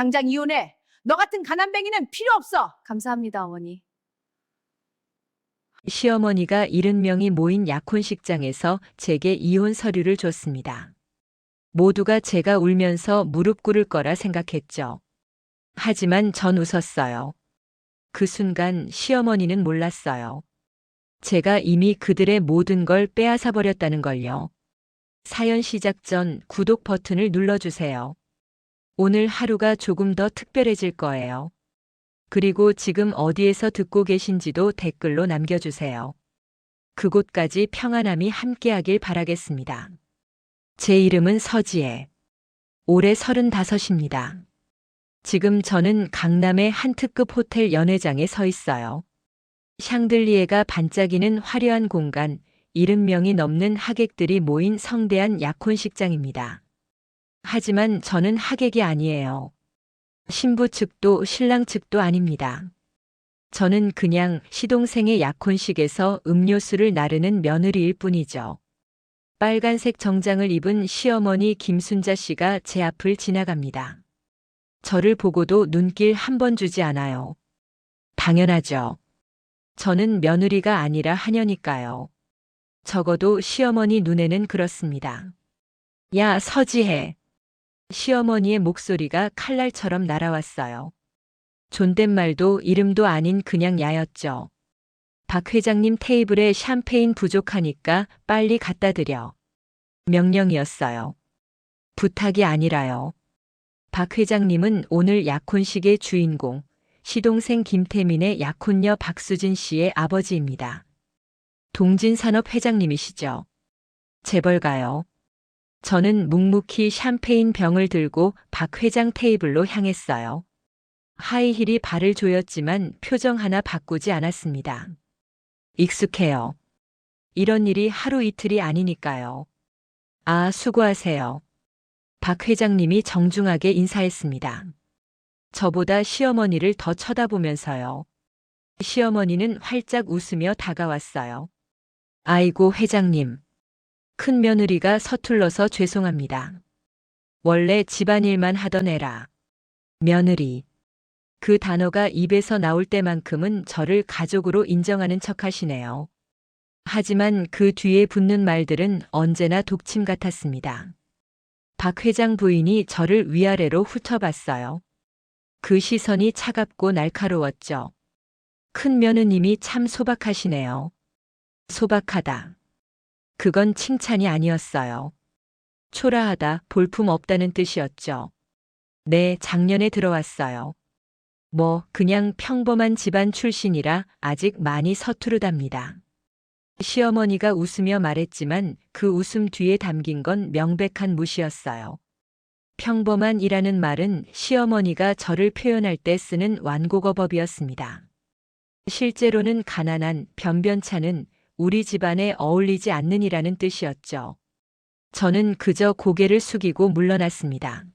당장 이혼해. 너 같은 가난뱅이는 필요 없어. 감사합니다, 어머니. 시어머니가 70명이 모인 약혼식장에서 제게 이혼 서류를 줬습니다. 모두가 제가 울면서 무릎 꿇을 거라 생각했죠. 하지만 전 웃었어요. 그 순간 시어머니는 몰랐어요. 제가 이미 그들의 모든 걸 빼앗아 버렸다는 걸요. 사연 시작 전 구독 버튼을 눌러주세요. 오늘 하루가 조금 더 특별해질 거예요. 그리고 지금 어디에서 듣고 계신지도 댓글로 남겨주세요. 그곳까지 평안함이 함께하길 바라겠습니다. 제 이름은 서지혜. 올해 35입니다. 지금 저는 강남의 한 특급 호텔 연회장에 서 있어요. 샹들리에가 반짝이는 화려한 공간, 70명이 넘는 하객들이 모인 성대한 약혼식장입니다. 하지만 저는 하객이 아니에요. 신부 측도 신랑 측도 아닙니다. 저는 그냥 시동생의 약혼식에서 음료수를 나르는 며느리일 뿐이죠. 빨간색 정장을 입은 시어머니 김순자 씨가 제 앞을 지나갑니다. 저를 보고도 눈길 한 번 주지 않아요. 당연하죠. 저는 며느리가 아니라 하녀니까요. 적어도 시어머니 눈에는 그렇습니다. 야, 서지혜. 시어머니의 목소리가 칼날처럼 날아왔어요. 존댓말도 이름도 아닌 그냥 야였죠. 박 회장님 테이블에 샴페인 부족하니까 빨리 갖다 드려. 명령이었어요. 부탁이 아니라요. 박 회장님은 오늘 약혼식의 주인공, 시동생 김태민의 약혼녀 박수진 씨의 아버지입니다. 동진산업 회장님이시죠. 재벌가요. 저는 묵묵히 샴페인 병을 들고 박 회장 테이블로 향했어요. 하이힐이 발을 조였지만 표정 하나 바꾸지 않았습니다. 익숙해요. 이런 일이 하루 이틀이 아니니까요. 아, 수고하세요. 박 회장님이 정중하게 인사했습니다. 저보다 시어머니를 더 쳐다보면서요. 시어머니는 활짝 웃으며 다가왔어요. 아이고, 회장님. 큰 며느리가 서툴러서 죄송합니다. 원래 집안일만 하던 애라. 며느리. 그 단어가 입에서 나올 때만큼은 저를 가족으로 인정하는 척 하시네요. 하지만 그 뒤에 붙는 말들은 언제나 독침 같았습니다. 박 회장 부인이 저를 위아래로 훑어봤어요. 그 시선이 차갑고 날카로웠죠. 큰 며느님이 참 소박하시네요. 소박하다. 그건 칭찬이 아니었어요. 초라하다, 볼품 없다는 뜻이었죠. 네, 작년에 들어왔어요. 뭐, 그냥 평범한 집안 출신이라 아직 많이 서투르답니다. 시어머니가 웃으며 말했지만 그 웃음 뒤에 담긴 건 명백한 무시였어요. 평범한이라는 말은 시어머니가 저를 표현할 때 쓰는 완곡어법이었습니다. 실제로는 가난한, 변변찮은, 우리 집안에 어울리지 않는이라는 뜻이었죠. 저는 그저 고개를 숙이고 물러났습니다.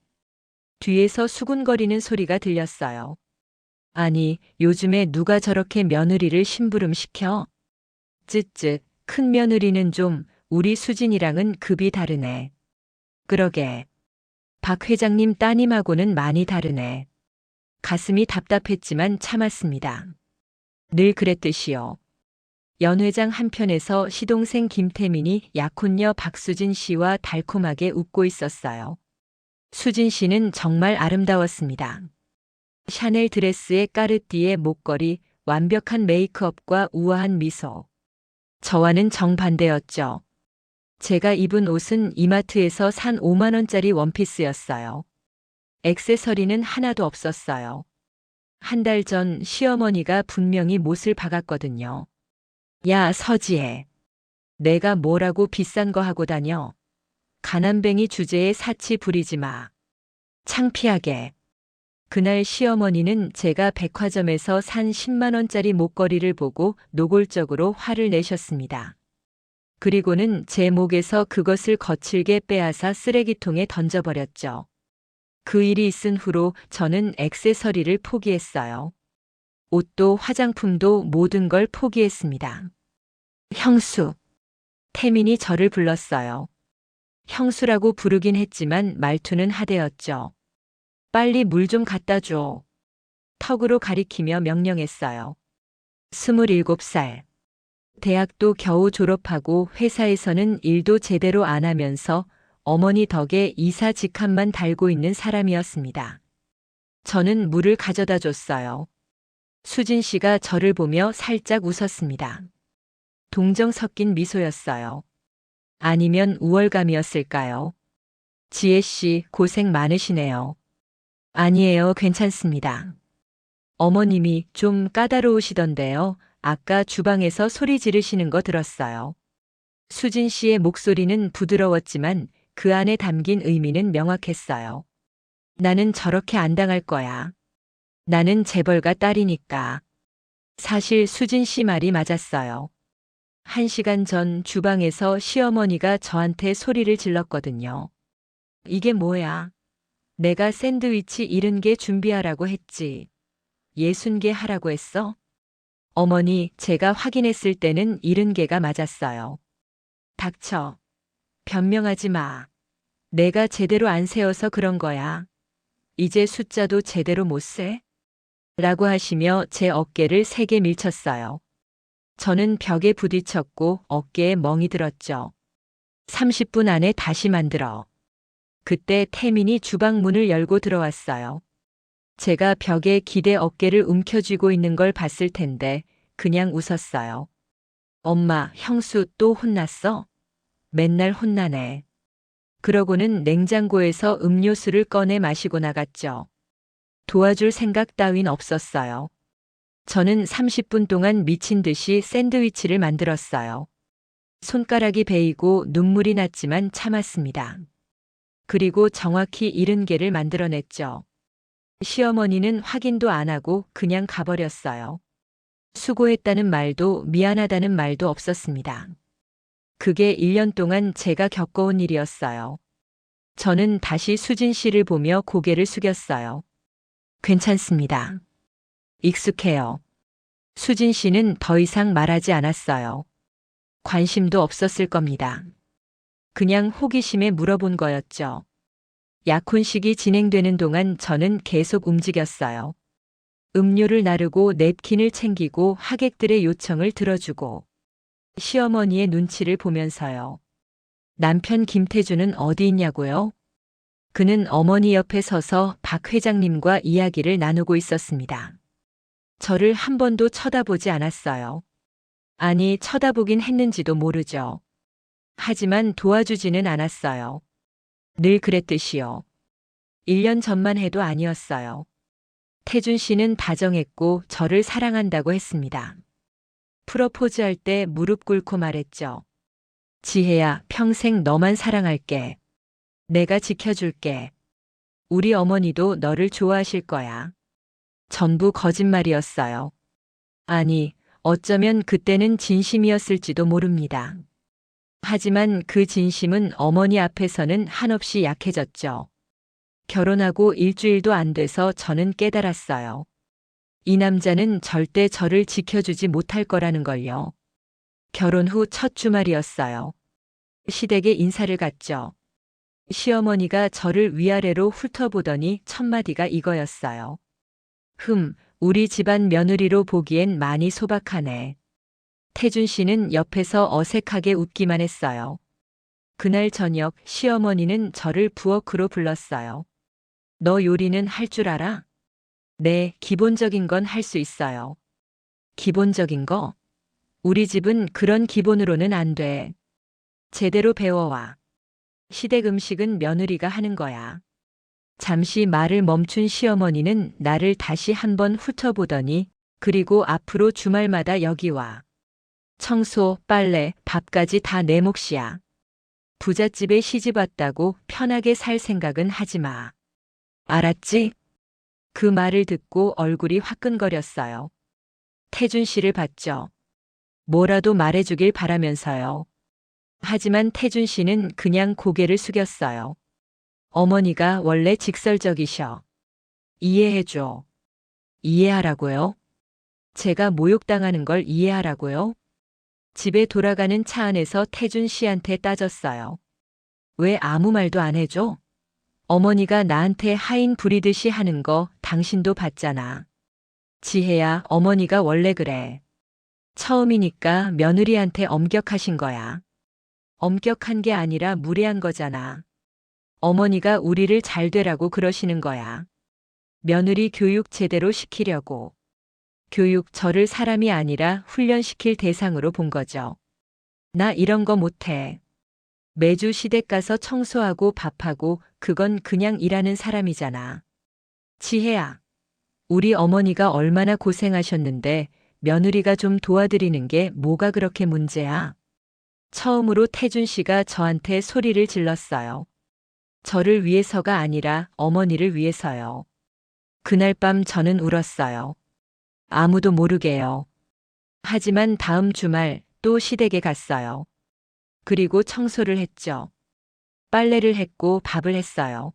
뒤에서 수군거리는 소리가 들렸어요. 아니, 요즘에 누가 저렇게 며느리를 심부름시켜? 쯧쯧, 큰 며느리는 좀 우리 수진이랑은 급이 다르네. 그러게. 박 회장님 따님하고는 많이 다르네. 가슴이 답답했지만 참았습니다. 늘 그랬듯이요. 연회장 한편에서 시동생 김태민이 약혼녀 박수진 씨와 달콤하게 웃고 있었어요. 수진 씨는 정말 아름다웠습니다. 샤넬 드레스에 까르띠에 목걸이, 완벽한 메이크업과 우아한 미소. 저와는 정반대였죠. 제가 입은 옷은 이마트에서 산 5만 원짜리 원피스였어요. 액세서리는 하나도 없었어요. 한 달 전 시어머니가 분명히 못을 박았거든요. 야, 서지혜. 내가 뭐라고 비싼 거 하고 다녀. 가난뱅이 주제에 사치 부리지 마. 창피하게. 그날 시어머니는 제가 백화점에서 산 10만 원짜리 목걸이를 보고 노골적으로 화를 내셨습니다. 그리고는 제 목에서 그것을 거칠게 빼앗아 쓰레기통에 던져버렸죠. 그 일이 있은 후로 저는 액세서리를 포기했어요. 옷도 화장품도 모든 걸 포기했습니다. 형수. 태민이 저를 불렀어요. 형수라고 부르긴 했지만 말투는 하대였죠. 빨리 물 좀 갖다 줘. 턱으로 가리키며 명령했어요. 27살. 대학도 겨우 졸업하고 회사에서는 일도 제대로 안 하면서 어머니 덕에 이사 직함만 달고 있는 사람이었습니다. 저는 물을 가져다 줬어요. 수진 씨가 저를 보며 살짝 웃었습니다. 동정 섞인 미소였어요. 아니면 우월감이었을까요? 지혜 씨, 고생 많으시네요. 아니에요, 괜찮습니다. 어머님이 좀 까다로우시던데요. 아까 주방에서 소리 지르시는 거 들었어요. 수진 씨의 목소리는 부드러웠지만 그 안에 담긴 의미는 명확했어요. 나는 저렇게 안 당할 거야. 나는 재벌가 딸이니까. 사실 수진 씨 말이 맞았어요. 1시간 전 주방에서 시어머니가 저한테 소리를 질렀거든요. 이게 뭐야? 내가 샌드위치 70개 준비하라고 했지. 60개 하라고 했어? 어머니, 제가 확인했을 때는 70개가 맞았어요. 닥쳐. 변명하지 마. 내가 제대로 안 세어서 그런 거야. 이제 숫자도 제대로 못 세? 라고 하시며 제 어깨를 세게 밀쳤어요. 저는 벽에 부딪혔고 어깨에 멍이 들었죠. 30분 안에 다시 만들어. 그때 태민이 주방 문을 열고 들어왔어요. 제가 벽에 기대 어깨를 움켜쥐고 있는 걸 봤을 텐데 그냥 웃었어요. 엄마, 형수 또 혼났어? 맨날 혼나네. 그러고는 냉장고에서 음료수를 꺼내 마시고 나갔죠. 도와줄 생각 따윈 없었어요. 저는 30분 동안 미친 듯이 샌드위치를 만들었어요. 손가락이 베이고 눈물이 났지만 참았습니다. 그리고 정확히 70개를 만들어냈죠. 시어머니는 확인도 안 하고 그냥 가버렸어요. 수고했다는 말도 미안하다는 말도 없었습니다. 그게 1년 동안 제가 겪어온 일이었어요. 저는 다시 수진 씨를 보며 고개를 숙였어요. 괜찮습니다. 익숙해요. 수진 씨는 더 이상 말하지 않았어요. 관심도 없었을 겁니다. 그냥 호기심에 물어본 거였죠. 약혼식이 진행되는 동안 저는 계속 움직였어요. 음료를 나르고 냅킨을 챙기고 하객들의 요청을 들어주고 시어머니의 눈치를 보면서요. 남편 김태주는 어디 있냐고요? 그는 어머니 옆에 서서 박 회장님과 이야기를 나누고 있었습니다. 저를 한 번도 쳐다보지 않았어요. 아니, 쳐다보긴 했는지도 모르죠. 하지만 도와주지는 않았어요. 늘 그랬듯이요. 1년 전만 해도 아니었어요. 태준 씨는 다정했고 저를 사랑한다고 했습니다. 프러포즈할 때 무릎 꿇고 말했죠. 지혜야, 평생 너만 사랑할게. 내가 지켜줄게. 우리 어머니도 너를 좋아하실 거야. 전부 거짓말이었어요. 아니, 어쩌면 그때는 진심이었을지도 모릅니다. 하지만 그 진심은 어머니 앞에서는 한없이 약해졌죠. 결혼하고 일주일도 안 돼서 저는 깨달았어요. 이 남자는 절대 저를 지켜주지 못할 거라는 걸요. 결혼 후 첫 주말이었어요. 시댁에 인사를 갔죠. 시어머니가 저를 위아래로 훑어보더니 첫마디가 이거였어요. 우리 집안 며느리로 보기엔 많이 소박하네. 태준 씨는 옆에서 어색하게 웃기만 했어요. 그날 저녁 시어머니는 저를 부엌으로 불렀어요. 너 요리는 할 줄 알아? 네, 기본적인 건 할 수 있어요. 기본적인 거? 우리 집은 그런 기본으로는 안 돼. 제대로 배워와. 시댁 음식은 며느리가 하는 거야. 잠시 말을 멈춘 시어머니는 나를 다시 한번 훑어보더니 그리고 앞으로 주말마다 여기 와. 청소, 빨래, 밥까지 다 내 몫이야. 부잣집에 시집 왔다고 편하게 살 생각은 하지 마. 알았지? 그 말을 듣고 얼굴이 화끈거렸어요. 태준 씨를 봤죠. 뭐라도 말해주길 바라면서요. 하지만 태준 씨는 그냥 고개를 숙였어요. 어머니가 원래 직설적이셔. 이해해줘. 이해하라고요? 제가 모욕당하는 걸 이해하라고요? 집에 돌아가는 차 안에서 태준 씨한테 따졌어요. 왜 아무 말도 안 해줘? 어머니가 나한테 하인 부리듯이 하는 거 당신도 봤잖아. 지혜야, 어머니가 원래 그래. 처음이니까 며느리한테 엄격하신 거야. 엄격한 게 아니라 무례한 거잖아. 어머니가 우리를 잘 되라고 그러시는 거야. 며느리 교육 제대로 시키려고. 교육 저를 사람이 아니라 훈련시킬 대상으로 본 거죠. 나 이런 거 못해. 매주 시댁 가서 청소하고 밥하고 그건 그냥 일하는 사람이잖아. 지혜야, 우리 어머니가 얼마나 고생하셨는데 며느리가 좀 도와드리는 게 뭐가 그렇게 문제야? 처음으로 태준 씨가 저한테 소리를 질렀어요. 저를 위해서가 아니라 어머니를 위해서요. 그날 밤 저는 울었어요. 아무도 모르게요. 하지만 다음 주말 또 시댁에 갔어요. 그리고 청소를 했죠. 빨래를 했고 밥을 했어요.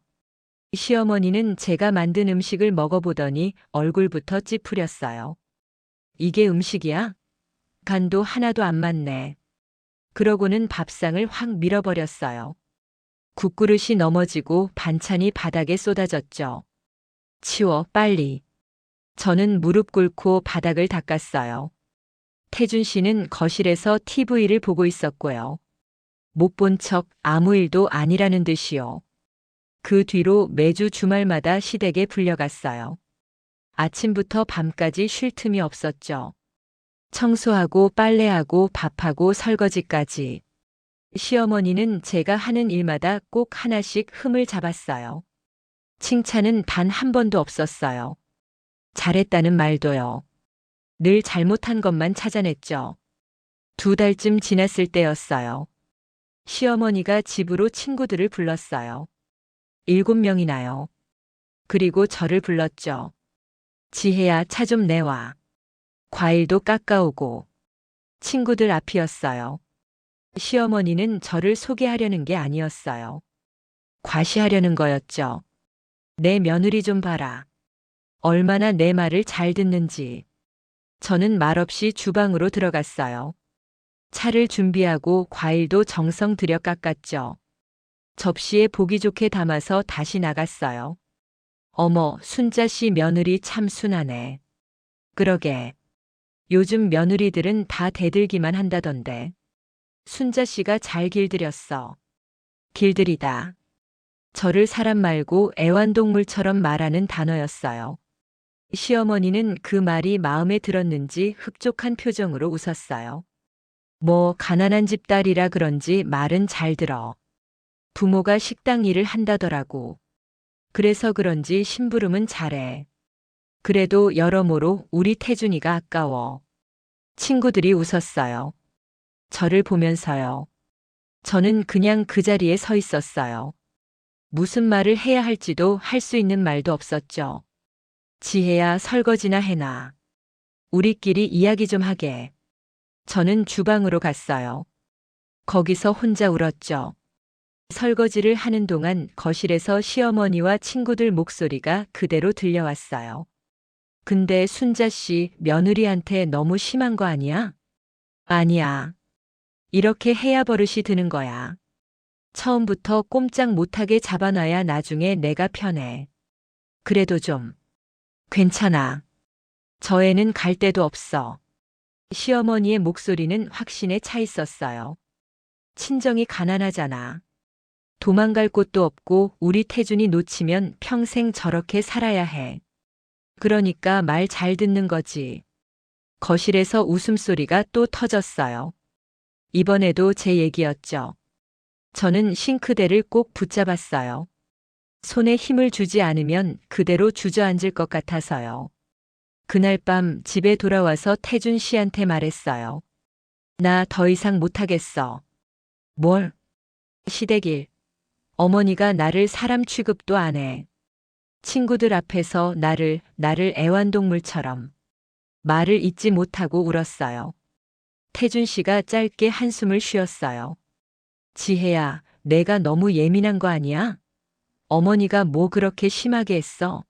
시어머니는 제가 만든 음식을 먹어보더니 얼굴부터 찌푸렸어요. 이게 음식이야? 간도 하나도 안 맞네. 그러고는 밥상을 확 밀어버렸어요. 국그릇이 넘어지고 반찬이 바닥에 쏟아졌죠. 치워, 빨리. 저는 무릎 꿇고 바닥을 닦았어요. 태준 씨는 거실에서 TV를 보고 있었고요. 못 본 척 아무 일도 아니라는 듯이요. 그 뒤로 매주 주말마다 시댁에 불려갔어요. 아침부터 밤까지 쉴 틈이 없었죠. 청소하고 빨래하고 밥하고 설거지까지. 시어머니는 제가 하는 일마다 꼭 하나씩 흠을 잡았어요. 칭찬은 단 한 번도 없었어요. 잘했다는 말도요. 늘 잘못한 것만 찾아냈죠. 2달쯤 지났을 때였어요. 시어머니가 집으로 친구들을 불렀어요. 7명이나요. 그리고 저를 불렀죠. 지혜야, 차 좀 내와. 과일도 깎아오고. 친구들 앞이었어요. 시어머니는 저를 소개하려는 게 아니었어요. 과시하려는 거였죠. 내 며느리 좀 봐라. 얼마나 내 말을 잘 듣는지. 저는 말없이 주방으로 들어갔어요. 차를 준비하고 과일도 정성 들여 깎았죠. 접시에 보기 좋게 담아서 다시 나갔어요. 어머, 순자 씨 며느리 참 순하네. 그러게. 요즘 며느리들은 다 대들기만 한다던데. 순자 씨가 잘 길들였어. 길들이다. 저를 사람 말고 애완동물처럼 말하는 단어였어요. 시어머니는 그 말이 마음에 들었는지 흡족한 표정으로 웃었어요. 뭐 가난한 집 딸이라 그런지 말은 잘 들어. 부모가 식당 일을 한다더라고. 그래서 그런지 심부름은 잘해. 그래도 여러모로 우리 태준이가 아까워. 친구들이 웃었어요. 저를 보면서요. 저는 그냥 그 자리에 서 있었어요. 무슨 말을 해야 할지도 할 수 있는 말도 없었죠. 지혜야, 설거지나 해놔. 우리끼리 이야기 좀 하게. 저는 주방으로 갔어요. 거기서 혼자 울었죠. 설거지를 하는 동안 거실에서 시어머니와 친구들 목소리가 그대로 들려왔어요. 근데 순자 씨 며느리한테 너무 심한 거 아니야? 아니야. 이렇게 해야 버릇이 드는 거야. 처음부터 꼼짝 못하게 잡아놔야 나중에 내가 편해. 그래도 좀. 괜찮아. 저 애는 갈 데도 없어. 시어머니의 목소리는 확신에 차 있었어요. 친정이 가난하잖아. 도망갈 곳도 없고 우리 태준이 놓치면 평생 저렇게 살아야 해. 그러니까 말 잘 듣는 거지. 거실에서 웃음소리가 또 터졌어요. 이번에도 제 얘기였죠. 저는 싱크대를 꼭 붙잡았어요. 손에 힘을 주지 않으면 그대로 주저앉을 것 같아서요. 그날 밤 집에 돌아와서 태준 씨한테 말했어요. 나 더 이상 못하겠어. 뭘? 시댁일. 어머니가 나를 사람 취급도 안 해. 친구들 앞에서 나를 애완동물처럼. 말을 잇지 못하고 울었어요. 태준 씨가 짧게 한숨을 쉬었어요. 지혜야, 내가 너무 예민한 거 아니야? 어머니가 뭐 그렇게 심하게 했어?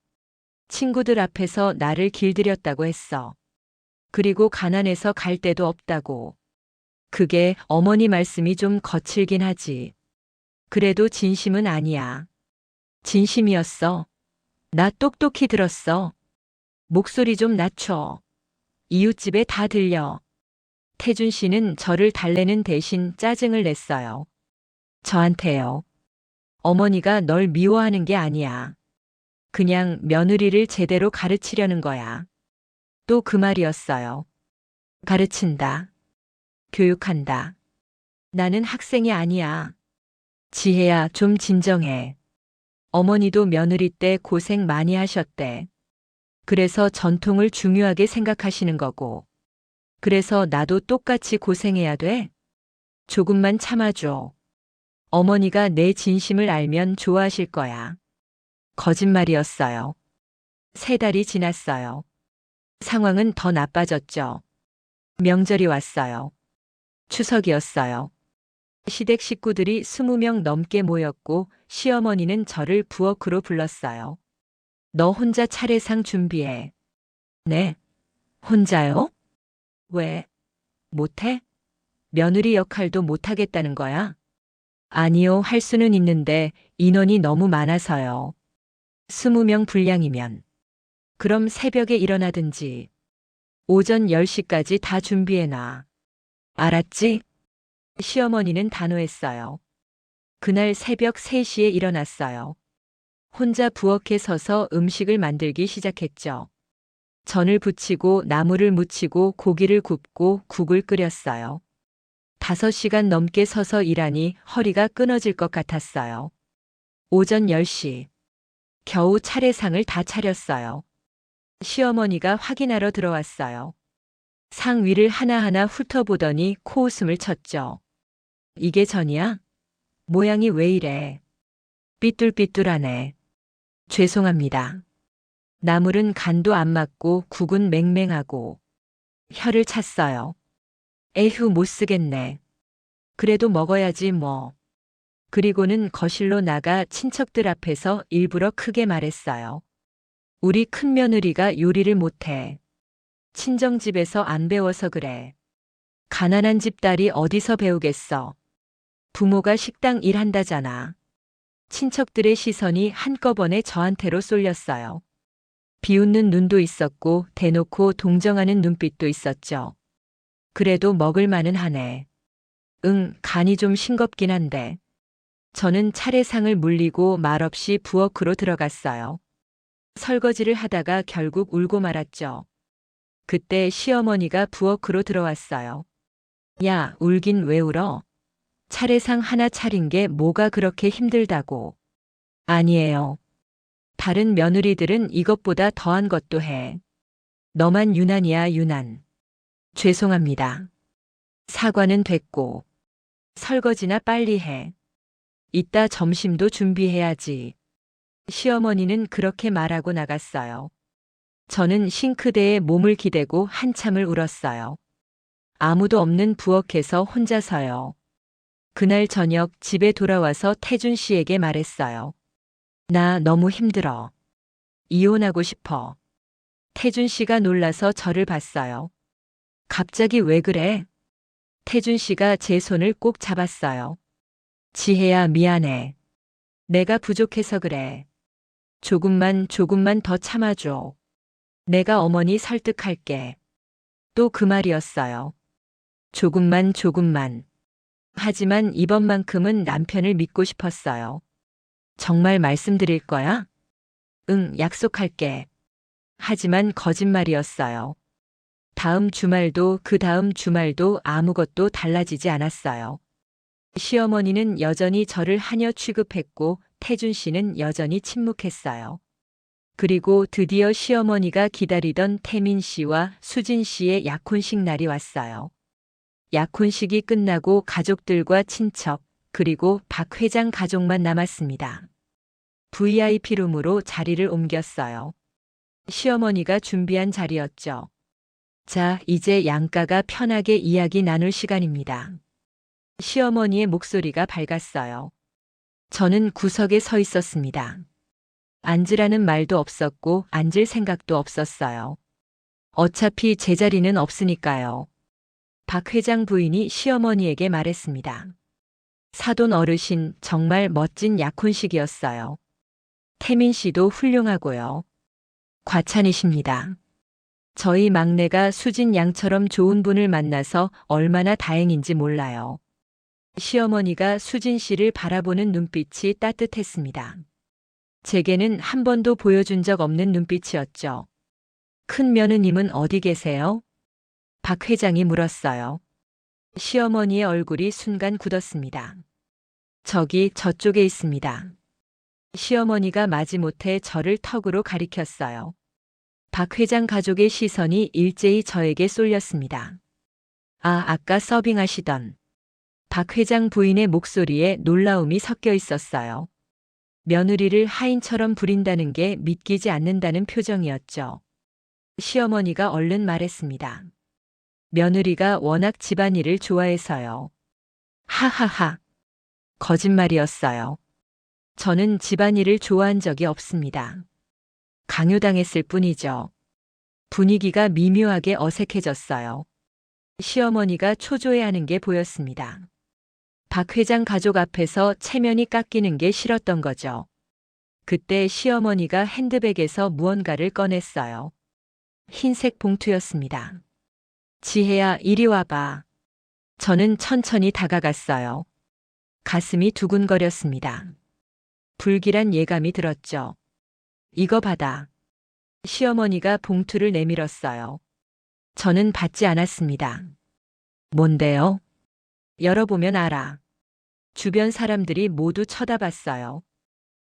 친구들 앞에서 나를 길들였다고 했어. 그리고 가난해서 갈 데도 없다고. 그게 어머니 말씀이 좀 거칠긴 하지. 그래도 진심은 아니야. 진심이었어. 나 똑똑히 들었어. 목소리 좀 낮춰. 이웃집에 다 들려. 태준 씨는 저를 달래는 대신 짜증을 냈어요. 저한테요. 어머니가 널 미워하는 게 아니야. 그냥 며느리를 제대로 가르치려는 거야. 또 그 말이었어요. 가르친다. 교육한다. 나는 학생이 아니야. 지혜야, 좀 진정해. 어머니도 며느리 때 고생 많이 하셨대. 그래서 전통을 중요하게 생각하시는 거고. 그래서 나도 똑같이 고생해야 돼? 조금만 참아줘. 어머니가 내 진심을 알면 좋아하실 거야. 거짓말이었어요. 3달이 지났어요. 상황은 더 나빠졌죠. 명절이 왔어요. 추석이었어요. 시댁 식구들이 20명 넘게 모였고 시어머니는 저를 부엌으로 불렀어요. 너 혼자 차례상 준비해. 네. 혼자요? 왜? 못해? 며느리 역할도 못하겠다는 거야? 아니요, 할 수는 있는데 인원이 너무 많아서요. 20명 분량이면. 그럼 새벽에 일어나든지. 오전 10시까지 다 준비해놔. 알았지? 시어머니는 단호했어요. 그날 새벽 3시에 일어났어요. 혼자 부엌에 서서 음식을 만들기 시작했죠. 전을 부치고 나물을 무치고 고기를 굽고 국을 끓였어요. 5시간 넘게 서서 일하니 허리가 끊어질 것 같았어요. 오전 10시. 겨우 차례상을 다 차렸어요. 시어머니가 확인하러 들어왔어요. 상 위를 하나하나 훑어보더니 코웃음을 쳤죠. 이게 전이야? 모양이 왜 이래? 삐뚤삐뚤하네. 죄송합니다. 나물은 간도 안 맞고 국은 맹맹하고. 혀를 찼어요. 에휴, 못 쓰겠네. 그래도 먹어야지 뭐. 그리고는 거실로 나가 친척들 앞에서 일부러 크게 말했어요. 우리 큰며느리가 요리를 못해. 친정집에서 안 배워서 그래. 가난한 집 딸이 어디서 배우겠어. 부모가 식당 일한다잖아. 친척들의 시선이 한꺼번에 저한테로 쏠렸어요. 비웃는 눈도 있었고 대놓고 동정하는 눈빛도 있었죠. 그래도 먹을 만은 하네. 응, 간이 좀 싱겁긴 한데. 저는 차례상을 물리고 말없이 부엌으로 들어갔어요. 설거지를 하다가 결국 울고 말았죠. 그때 시어머니가 부엌으로 들어왔어요. 야, 울긴 왜 울어? 차례상 하나 차린 게 뭐가 그렇게 힘들다고. 아니에요. 다른 며느리들은 이것보다 더한 것도 해. 너만 유난이야, 유난. 죄송합니다. 사과는 됐고. 설거지나 빨리 해. 이따 점심도 준비해야지. 시어머니는 그렇게 말하고 나갔어요. 저는 싱크대에 몸을 기대고 한참을 울었어요. 아무도 없는 부엌에서 혼자서요. 그날 저녁 집에 돌아와서 태준 씨에게 말했어요. 나 너무 힘들어. 이혼하고 싶어. 태준 씨가 놀라서 저를 봤어요. 갑자기 왜 그래? 태준 씨가 제 손을 꼭 잡았어요. 지혜야, 미안해. 내가 부족해서 그래. 조금만 더 참아줘. 내가 어머니 설득할게. 또 그 말이었어요. 조금만. 하지만 이번만큼은 남편을 믿고 싶었어요. 정말 말씀드릴 거야? 응, 약속할게. 하지만 거짓말이었어요. 다음 주말도 그 다음 주말도 아무것도 달라지지 않았어요. 시어머니는 여전히 저를 하녀 취급했고 태준 씨는 여전히 침묵했어요. 그리고 드디어 시어머니가 기다리던 태민 씨와 수진 씨의 약혼식 날이 왔어요. 약혼식이 끝나고 가족들과 친척, 그리고 박 회장 가족만 남았습니다. VIP룸으로 자리를 옮겼어요. 시어머니가 준비한 자리였죠. 자, 이제 양가가 편하게 이야기 나눌 시간입니다. 시어머니의 목소리가 밝았어요. 저는 구석에 서 있었습니다. 앉으라는 말도 없었고 앉을 생각도 없었어요. 어차피 제 자리는 없으니까요. 박 회장 부인이 시어머니에게 말했습니다. 사돈 어르신, 정말 멋진 약혼식이었어요. 태민 씨도 훌륭하고요. 과찬이십니다. 저희 막내가 수진 양처럼 좋은 분을 만나서 얼마나 다행인지 몰라요. 시어머니가 수진 씨를 바라보는 눈빛이 따뜻했습니다. 제게는 한 번도 보여준 적 없는 눈빛이었죠. 큰 며느님은 어디 계세요? 박 회장이 물었어요. 시어머니의 얼굴이 순간 굳었습니다. 저기 저쪽에 있습니다. 시어머니가 마지못해 저를 턱으로 가리켰어요. 박 회장 가족의 시선이 일제히 저에게 쏠렸습니다. 아까 서빙하시던 박 회장 부인의 목소리에 놀라움이 섞여 있었어요. 며느리를 하인처럼 부린다는 게 믿기지 않는다는 표정이었죠. 시어머니가 얼른 말했습니다. 며느리가 워낙 집안일을 좋아해서요. 하하하. 거짓말이었어요. 저는 집안일을 좋아한 적이 없습니다. 강요당했을 뿐이죠. 분위기가 미묘하게 어색해졌어요. 시어머니가 초조해하는 게 보였습니다. 박 회장 가족 앞에서 체면이 깎이는 게 싫었던 거죠. 그때 시어머니가 핸드백에서 무언가를 꺼냈어요. 흰색 봉투였습니다. 지혜야, 이리 와봐. 저는 천천히 다가갔어요. 가슴이 두근거렸습니다. 불길한 예감이 들었죠. 이거 받아. 시어머니가 봉투를 내밀었어요. 저는 받지 않았습니다. 뭔데요? 열어보면 알아. 주변 사람들이 모두 쳐다봤어요.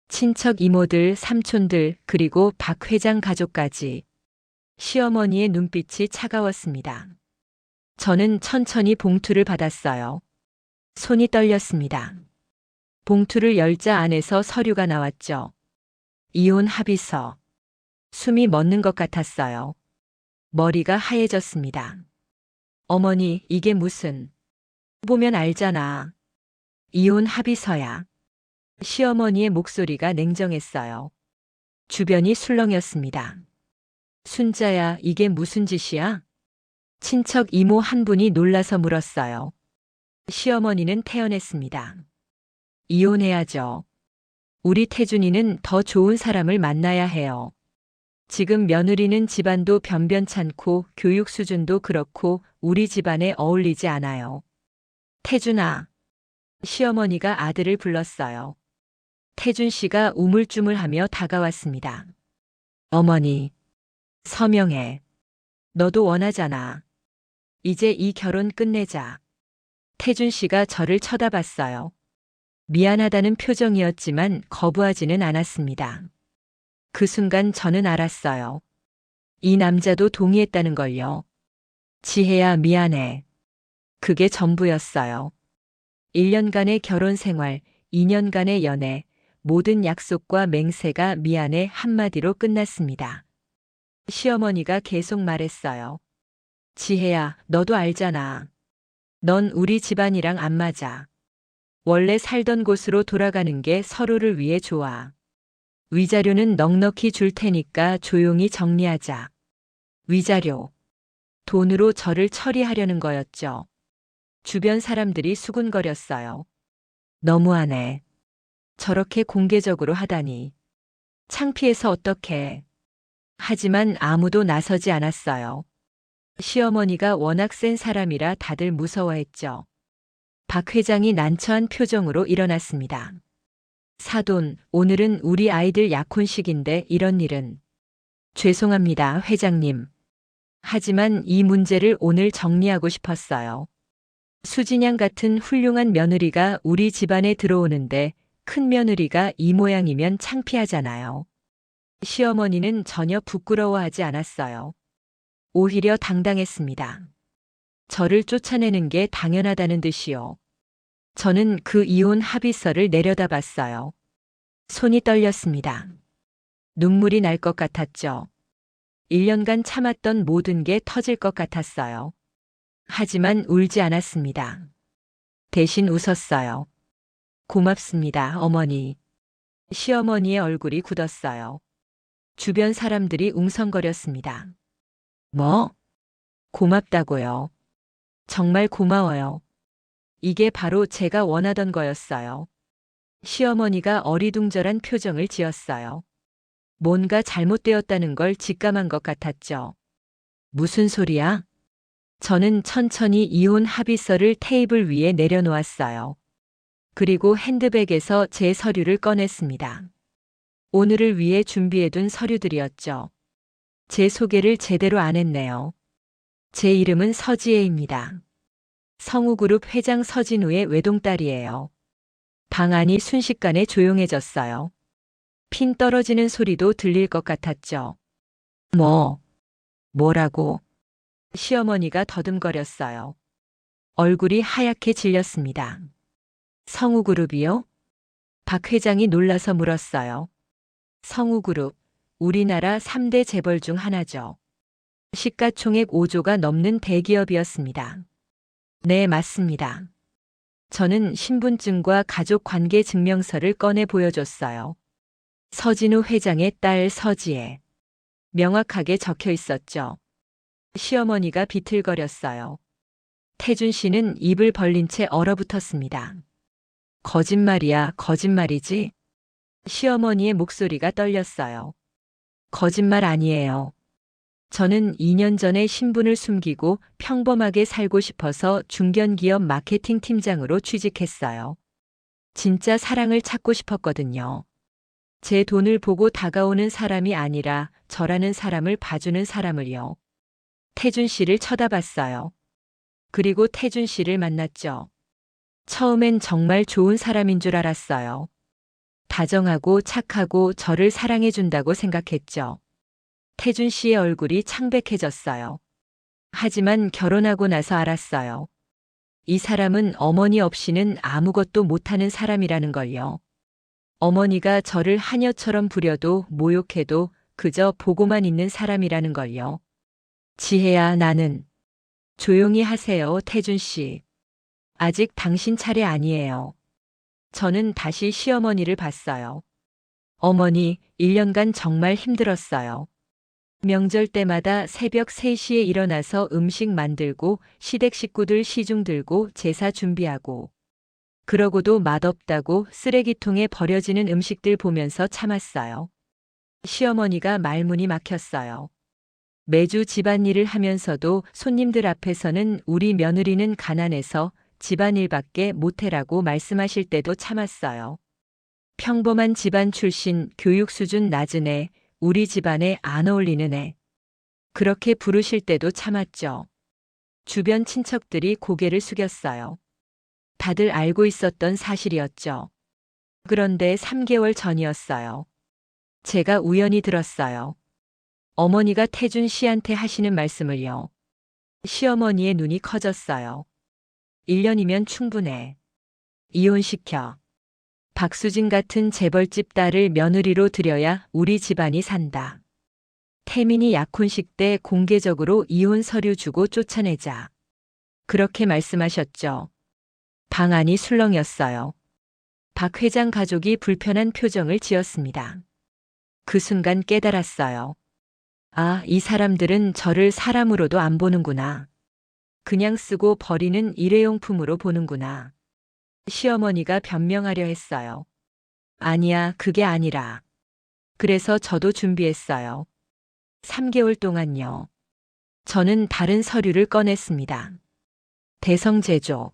친척 이모들, 삼촌들, 그리고 박 회장 가족까지. 시어머니의 눈빛이 차가웠습니다. 저는 천천히 봉투를 받았어요. 손이 떨렸습니다. 봉투를 열자 안에서 서류가 나왔죠. 이혼 합의서. 숨이 멎는 것 같았어요. 머리가 하얘졌습니다. 어머니, 이게 무슨... 보면 알잖아. 이혼 합의서야. 시어머니의 목소리가 냉정했어요. 주변이 술렁였습니다. 순자야, 이게 무슨 짓이야? 친척 이모 한 분이 놀라서 물었어요. 시어머니는 태연했습니다. 이혼해야죠. 우리 태준이는 더 좋은 사람을 만나야 해요. 지금 며느리는 집안도 변변찮고 교육 수준도 그렇고 우리 집안에 어울리지 않아요. 태준아. 시어머니가 아들을 불렀어요. 태준 씨가 우물쭈물하며 다가왔습니다. 어머니. 서명해. 너도 원하잖아. 이제 이 결혼 끝내자. 태준 씨가 저를 쳐다봤어요. 미안하다는 표정이었지만 거부하지는 않았습니다. 그 순간 저는 알았어요. 이 남자도 동의했다는 걸요. 지혜야, 미안해. 그게 전부였어요. 1년간의 결혼 생활, 2년간의 연애, 모든 약속과 맹세가 미안해 한마디로 끝났습니다. 시어머니가 계속 말했어요. 지혜야, 너도 알잖아. 넌 우리 집안이랑 안 맞아. 원래 살던 곳으로 돌아가는 게 서로를 위해 좋아. 위자료는 넉넉히 줄 테니까 조용히 정리하자. 위자료. 돈으로 저를 처리하려는 거였죠. 주변 사람들이 수군거렸어요. 너무하네. 저렇게 공개적으로 하다니. 창피해서 어떡해. 하지만 아무도 나서지 않았어요. 시어머니가 워낙 센 사람이라 다들 무서워했죠. 박 회장이 난처한 표정으로 일어났습니다. 사돈, 오늘은 우리 아이들 약혼식인데 이런 일은. 죄송합니다, 회장님. 하지만 이 문제를 오늘 정리하고 싶었어요. 수진양 같은 훌륭한 며느리가 우리 집안에 들어오는데 큰 며느리가 이 모양이면 창피하잖아요. 시어머니는 전혀 부끄러워하지 않았어요. 오히려 당당했습니다. 저를 쫓아내는 게 당연하다는 듯이요. 저는 그 이혼 합의서를 내려다봤어요. 손이 떨렸습니다. 눈물이 날 것 같았죠. 1년간 참았던 모든 게 터질 것 같았어요. 하지만 울지 않았습니다. 대신 웃었어요. 고맙습니다, 어머니. 시어머니의 얼굴이 굳었어요. 주변 사람들이 웅성거렸습니다. 뭐? 고맙다고요. 정말 고마워요. 이게 바로 제가 원하던 거였어요. 시어머니가 어리둥절한 표정을 지었어요. 뭔가 잘못되었다는 걸 직감한 것 같았죠. 무슨 소리야? 저는 천천히 이혼 합의서를 테이블 위에 내려놓았어요. 그리고 핸드백에서 제 서류를 꺼냈습니다. 오늘을 위해 준비해둔 서류들이었죠. 제 소개를 제대로 안 했네요. 제 이름은 서지혜입니다. 성우그룹 회장 서진우의 외동딸이에요. 방 안이 순식간에 조용해졌어요. 핀 떨어지는 소리도 들릴 것 같았죠. 뭐라고? 시어머니가 더듬거렸어요. 얼굴이 하얗게 질렸습니다. 성우그룹이요? 박 회장이 놀라서 물었어요. 성우그룹, 우리나라 3대 재벌 중 하나죠. 시가총액 5조가 넘는 대기업이었습니다. 네, 맞습니다. 저는 신분증과 가족관계 증명서를 꺼내 보여줬어요. 서진우 회장의 딸 서지혜. 명확하게 적혀 있었죠. 시어머니가 비틀거렸어요. 태준 씨는 입을 벌린 채 얼어붙었습니다. 거짓말이야, 거짓말이지? 시어머니의 목소리가 떨렸어요. 거짓말 아니에요. 저는 2년 전에 신분을 숨기고 평범하게 살고 싶어서 중견기업 마케팅 팀장으로 취직했어요. 진짜 사랑을 찾고 싶었거든요. 제 돈을 보고 다가오는 사람이 아니라 저라는 사람을 봐주는 사람을요. 태준 씨를 쳐다봤어요. 그리고 태준 씨를 만났죠. 처음엔 정말 좋은 사람인 줄 알았어요. 다정하고 착하고 저를 사랑해준다고 생각했죠. 태준 씨의 얼굴이 창백해졌어요. 하지만 결혼하고 나서 알았어요. 이 사람은 어머니 없이는 아무것도 못하는 사람이라는 걸요. 어머니가 저를 하녀처럼 부려도 모욕해도 그저 보고만 있는 사람이라는 걸요. 지혜야, 나는. 조용히 하세요, 태준 씨. 아직 당신 차례 아니에요. 저는 다시 시어머니를 봤어요. 어머니, 1년간 정말 힘들었어요. 명절 때마다 새벽 3시에 일어나서 음식 만들고 시댁 식구들 시중 들고 제사 준비하고 그러고도 맛없다고 쓰레기통에 버려지는 음식들 보면서 참았어요. 시어머니가 말문이 막혔어요. 매주 집안일을 하면서도 손님들 앞에서는 우리 며느리는 가난해서 집안일밖에 못해라고 말씀하실 때도 참았어요. 평범한 집안 출신, 교육 수준 낮은 애, 우리 집안에 안 어울리는 애. 그렇게 부르실 때도 참았죠. 주변 친척들이 고개를 숙였어요. 다들 알고 있었던 사실이었죠. 그런데 3개월 전이었어요. 제가 우연히 들었어요. 어머니가 태준 씨한테 하시는 말씀을요. 시어머니의 눈이 커졌어요. 1년이면 충분해. 이혼시켜. 박수진 같은 재벌집 딸을 며느리로 들여야 우리 집안이 산다. 태민이 약혼식 때 공개적으로 이혼 서류 주고 쫓아내자. 그렇게 말씀하셨죠. 방 안이 술렁였어요. 박 회장 가족이 불편한 표정을 지었습니다. 그 순간 깨달았어요. 아, 이 사람들은 저를 사람으로도 안 보는구나. 그냥 쓰고 버리는 일회용품으로 보는구나. 시어머니가 변명하려 했어요. 아니야, 그게 아니라. 그래서 저도 준비했어요. 3개월 동안요. 저는 다른 서류를 꺼냈습니다. 대성제조.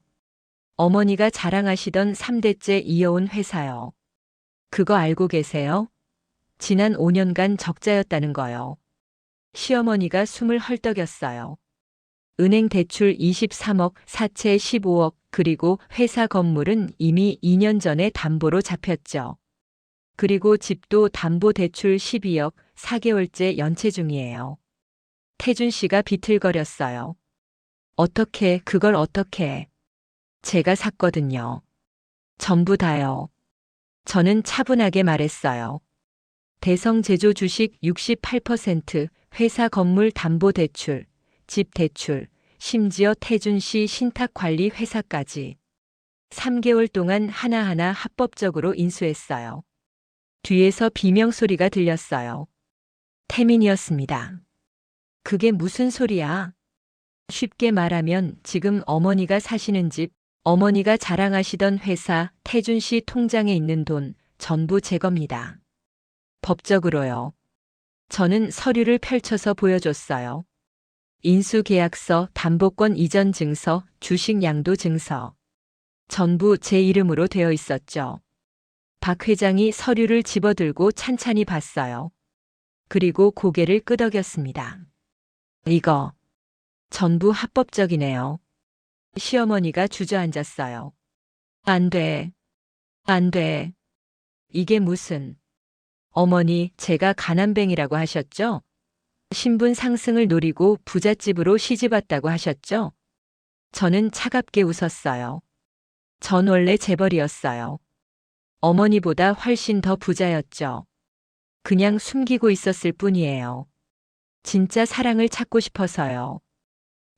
어머니가 자랑하시던 3대째 이어온 회사요. 그거 알고 계세요? 지난 5년간 적자였다는 거요. 시어머니가 숨을 헐떡였어요. 은행 대출 23억, 사채 15억, 그리고 회사 건물은 이미 2년 전에 담보로 잡혔죠. 그리고 집도 담보 대출 12억, 4개월째 연체 중이에요. 태준 씨가 비틀거렸어요. 어떻게, 그걸 어떻게? 제가 샀거든요. 전부 다요. 저는 차분하게 말했어요. 대성제조 주식 68%, 회사 건물 담보 대출, 집 대출, 심지어 태준 씨 신탁관리 회사까지. 3개월 동안 하나하나 합법적으로 인수했어요. 뒤에서 비명소리가 들렸어요. 태민이었습니다. 그게 무슨 소리야? 쉽게 말하면 지금 어머니가 사시는 집, 어머니가 자랑하시던 회사 태준 씨 통장에 있는 돈 전부 제 겁니다. 법적으로요. 저는 서류를 펼쳐서 보여줬어요. 인수계약서, 담보권 이전 증서, 주식 양도 증서. 전부 제 이름으로 되어 있었죠. 박 회장이 서류를 집어들고 찬찬히 봤어요. 그리고 고개를 끄덕였습니다. 이거 전부 합법적이네요. 시어머니가 주저앉았어요. 안 돼. 안 돼. 이게 무슨. 어머니, 제가 가난뱅이라고 하셨죠? 신분 상승을 노리고 부잣집으로 시집왔다고 하셨죠? 저는 차갑게 웃었어요. 전 원래 재벌이었어요. 어머니보다 훨씬 더 부자였죠. 그냥 숨기고 있었을 뿐이에요. 진짜 사랑을 찾고 싶어서요.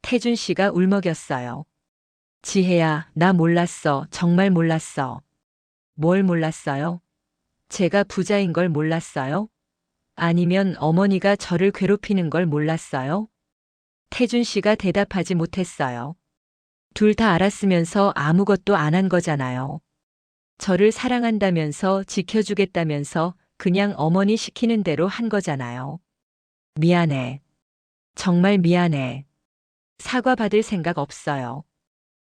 태준 씨가 울먹였어요. 지혜야, 나 몰랐어. 정말 몰랐어. 뭘 몰랐어요? 제가 부자인 걸 몰랐어요? 아니면 어머니가 저를 괴롭히는 걸 몰랐어요? 태준 씨가 대답하지 못했어요. 둘 다 알았으면서 아무것도 안 한 거잖아요. 저를 사랑한다면서 지켜주겠다면서 그냥 어머니 시키는 대로 한 거잖아요. 미안해. 정말 미안해. 사과받을 생각 없어요.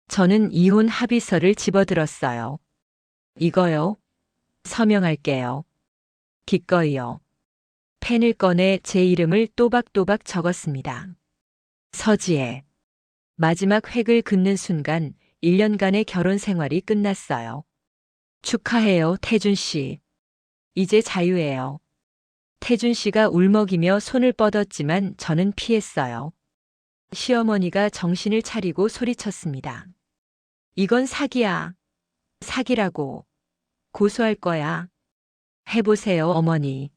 저는 이혼 합의서를 집어들었어요. 이거요? 서명할게요. 기꺼이요. 펜을 꺼내 제 이름을 또박또박 적었습니다. 서지혜. 마지막 획을 긋는 순간 1년간의 결혼 생활이 끝났어요. 축하해요, 태준 씨. 이제 자유예요. 태준 씨가 울먹이며 손을 뻗었지만 저는 피했어요. 시어머니가 정신을 차리고 소리쳤습니다. 이건 사기야. 사기라고. 고소할 거야. 해보세요, 어머니.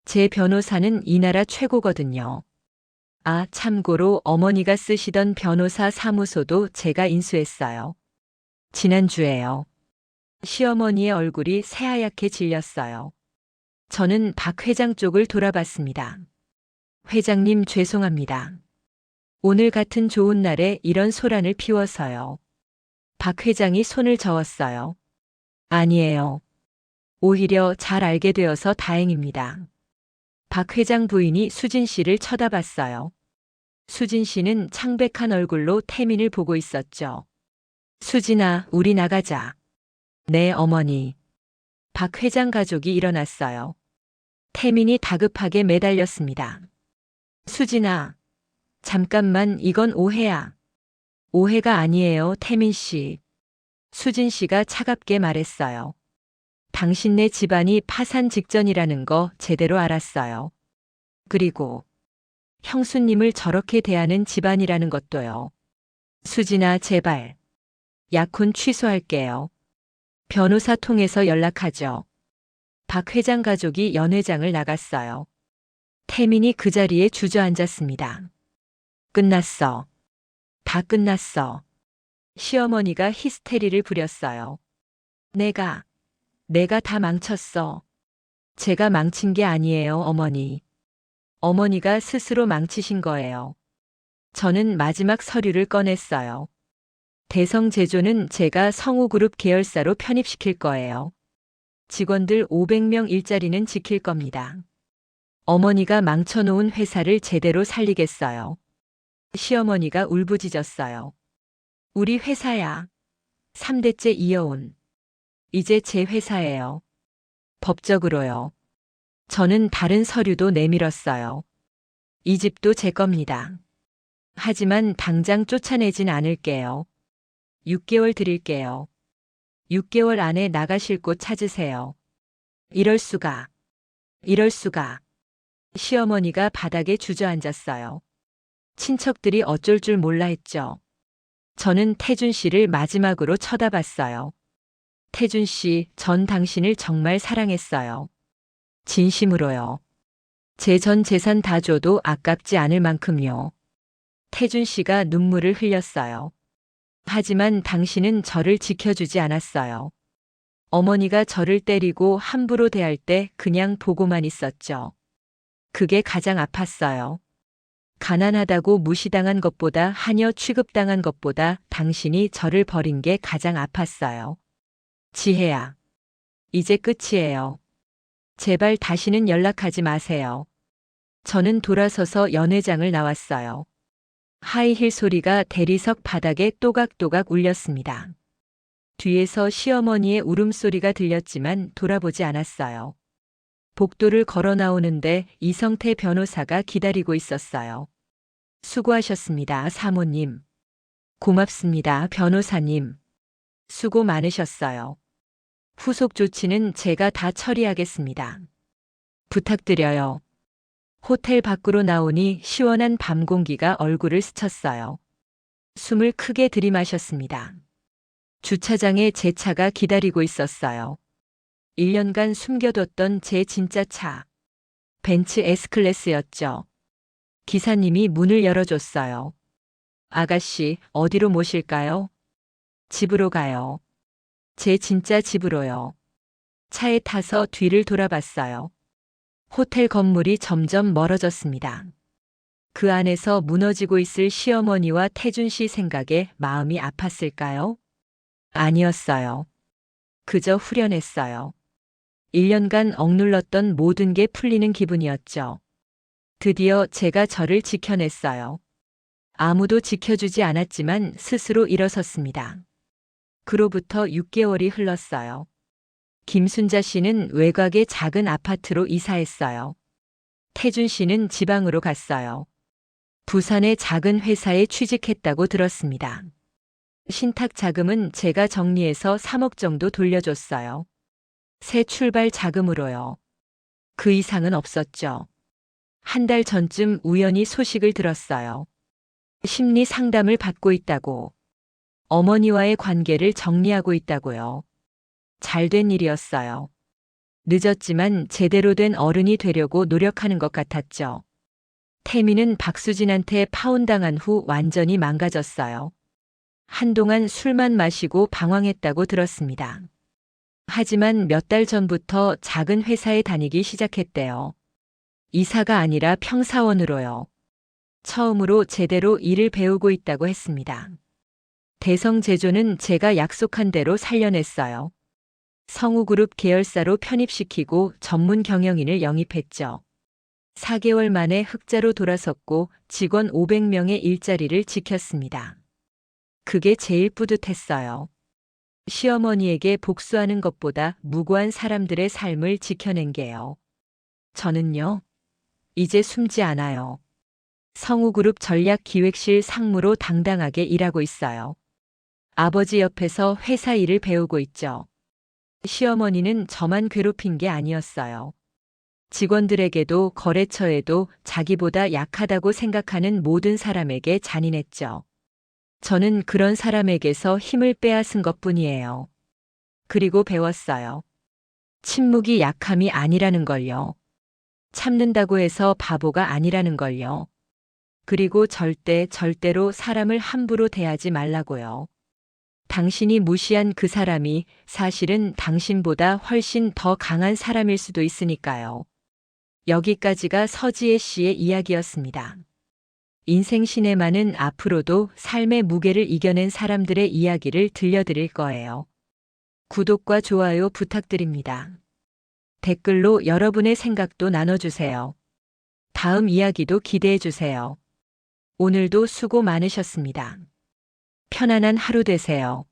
제 변호사는 이 나라 최고거든요. 아, 참고로 어머니가 쓰시던 변호사 사무소도 제가 인수했어요. 지난주에요. 시어머니의 얼굴이 새하얗게 질렸어요. 저는 박 회장 쪽을 돌아봤습니다. 회장님 죄송합니다. 오늘 같은 좋은 날에 이런 소란을 피워서요. 박 회장이 손을 저었어요. 아니에요. 오히려 잘 알게 되어서 다행입니다. 박 회장 부인이 수진 씨를 쳐다봤어요. 수진 씨는 창백한 얼굴로 태민을 보고 있었죠. 수진아, 우리 나가자. 네, 어머니. 박 회장 가족이 일어났어요. 태민이 다급하게 매달렸습니다. 수진아, 잠깐만, 이건 오해야. 오해가 아니에요, 태민 씨. 수진 씨가 차갑게 말했어요. 당신네 집안이 파산 직전이라는 거 제대로 알았어요. 그리고 형수님을 저렇게 대하는 집안이라는 것도요. 수진아, 제발. 약혼 취소할게요. 변호사 통해서 연락하죠. 박 회장 가족이 연회장을 나갔어요. 태민이 그 자리에 주저앉았습니다. 끝났어. 다 끝났어. 시어머니가 히스테리를 부렸어요. 내가 다 망쳤어. 제가 망친 게 아니에요, 어머니. 어머니가 스스로 망치신 거예요. 저는 마지막 서류를 꺼냈어요. 대성제조는 제가 성우그룹 계열사로 편입시킬 거예요. 직원들 500명 일자리는 지킬 겁니다. 어머니가 망쳐놓은 회사를 제대로 살리겠어요. 시어머니가 울부짖었어요. 우리 회사야. 3대째 이어온. 이제 제 회사예요. 법적으로요. 저는 다른 서류도 내밀었어요. 이 집도 제 겁니다. 하지만 당장 쫓아내진 않을게요. 6개월 드릴게요. 6개월 안에 나가실 곳 찾으세요. 이럴 수가. 이럴 수가. 시어머니가 바닥에 주저앉았어요. 친척들이 어쩔 줄 몰라 했죠. 저는 태준 씨를 마지막으로 쳐다봤어요. 태준 씨, 전 당신을 정말 사랑했어요. 진심으로요. 제 전 재산 다 줘도 아깝지 않을 만큼요. 태준 씨가 눈물을 흘렸어요. 하지만 당신은 저를 지켜주지 않았어요. 어머니가 저를 때리고 함부로 대할 때 그냥 보고만 있었죠. 그게 가장 아팠어요. 가난하다고 무시당한 것보다 하녀 취급당한 것보다 당신이 저를 버린 게 가장 아팠어요. 지혜야. 이제 끝이에요. 제발 다시는 연락하지 마세요. 저는 돌아서서 연회장을 나왔어요. 하이힐 소리가 대리석 바닥에 또각또각 울렸습니다. 뒤에서 시어머니의 울음소리가 들렸지만 돌아보지 않았어요. 복도를 걸어 나오는데 이성태 변호사가 기다리고 있었어요. 수고하셨습니다, 사모님. 고맙습니다, 변호사님. 수고 많으셨어요. 후속 조치는 제가 다 처리하겠습니다. 부탁드려요. 호텔 밖으로 나오니 시원한 밤 공기가 얼굴을 스쳤어요. 숨을 크게 들이마셨습니다. 주차장에 제 차가 기다리고 있었어요. 1년간 숨겨뒀던 제 진짜 차. 벤츠 S클래스였죠. 기사님이 문을 열어줬어요. 아가씨, 어디로 모실까요? 집으로 가요. 제 진짜 집으로요. 차에 타서 뒤를 돌아봤어요. 호텔 건물이 점점 멀어졌습니다. 그 안에서 무너지고 있을 시어머니와 태준 씨 생각에 마음이 아팠을까요? 아니었어요. 그저 후련했어요. 1년간 억눌렀던 모든 게 풀리는 기분이었죠. 드디어 제가 저를 지켜냈어요. 아무도 지켜주지 않았지만 스스로 일어섰습니다. 그로부터 6개월이 흘렀어요. 김순자 씨는 외곽의 작은 아파트로 이사했어요. 태준 씨는 지방으로 갔어요. 부산의 작은 회사에 취직했다고 들었습니다. 신탁 자금은 제가 정리해서 3억 정도 돌려줬어요. 새 출발 자금으로요. 그 이상은 없었죠. 한 달 전쯤 우연히 소식을 들었어요. 심리 상담을 받고 있다고. 어머니와의 관계를 정리하고 있다고요. 잘된 일이었어요. 늦었지만 제대로 된 어른이 되려고 노력하는 것 같았죠. 태미는 박수진한테 파혼당한 후 완전히 망가졌어요. 한동안 술만 마시고 방황했다고 들었습니다. 하지만 몇 달 전부터 작은 회사에 다니기 시작했대요. 이사가 아니라 평사원으로요. 처음으로 제대로 일을 배우고 있다고 했습니다. 대성제조는 제가 약속한 대로 살려냈어요. 성우그룹 계열사로 편입시키고 전문 경영인을 영입했죠. 4개월 만에 흑자로 돌아섰고 직원 500명의 일자리를 지켰습니다. 그게 제일 뿌듯했어요. 시어머니에게 복수하는 것보다 무고한 사람들의 삶을 지켜낸 게요. 저는요, 이제 숨지 않아요. 성우그룹 전략기획실 상무로 당당하게 일하고 있어요. 아버지 옆에서 회사 일을 배우고 있죠. 시어머니는 저만 괴롭힌 게 아니었어요. 직원들에게도 거래처에도 자기보다 약하다고 생각하는 모든 사람에게 잔인했죠. 저는 그런 사람에게서 힘을 빼앗은 것뿐이에요. 그리고 배웠어요. 침묵이 약함이 아니라는 걸요. 참는다고 해서 바보가 아니라는 걸요. 그리고 절대로 사람을 함부로 대하지 말라고요. 당신이 무시한 그 사람이 사실은 당신보다 훨씬 더 강한 사람일 수도 있으니까요. 여기까지가 서지혜 씨의 이야기였습니다. 인생 시네마는 앞으로도 삶의 무게를 이겨낸 사람들의 이야기를 들려드릴 거예요. 구독과 좋아요 부탁드립니다. 댓글로 여러분의 생각도 나눠주세요. 다음 이야기도 기대해주세요. 오늘도 수고 많으셨습니다. 편안한 하루 되세요.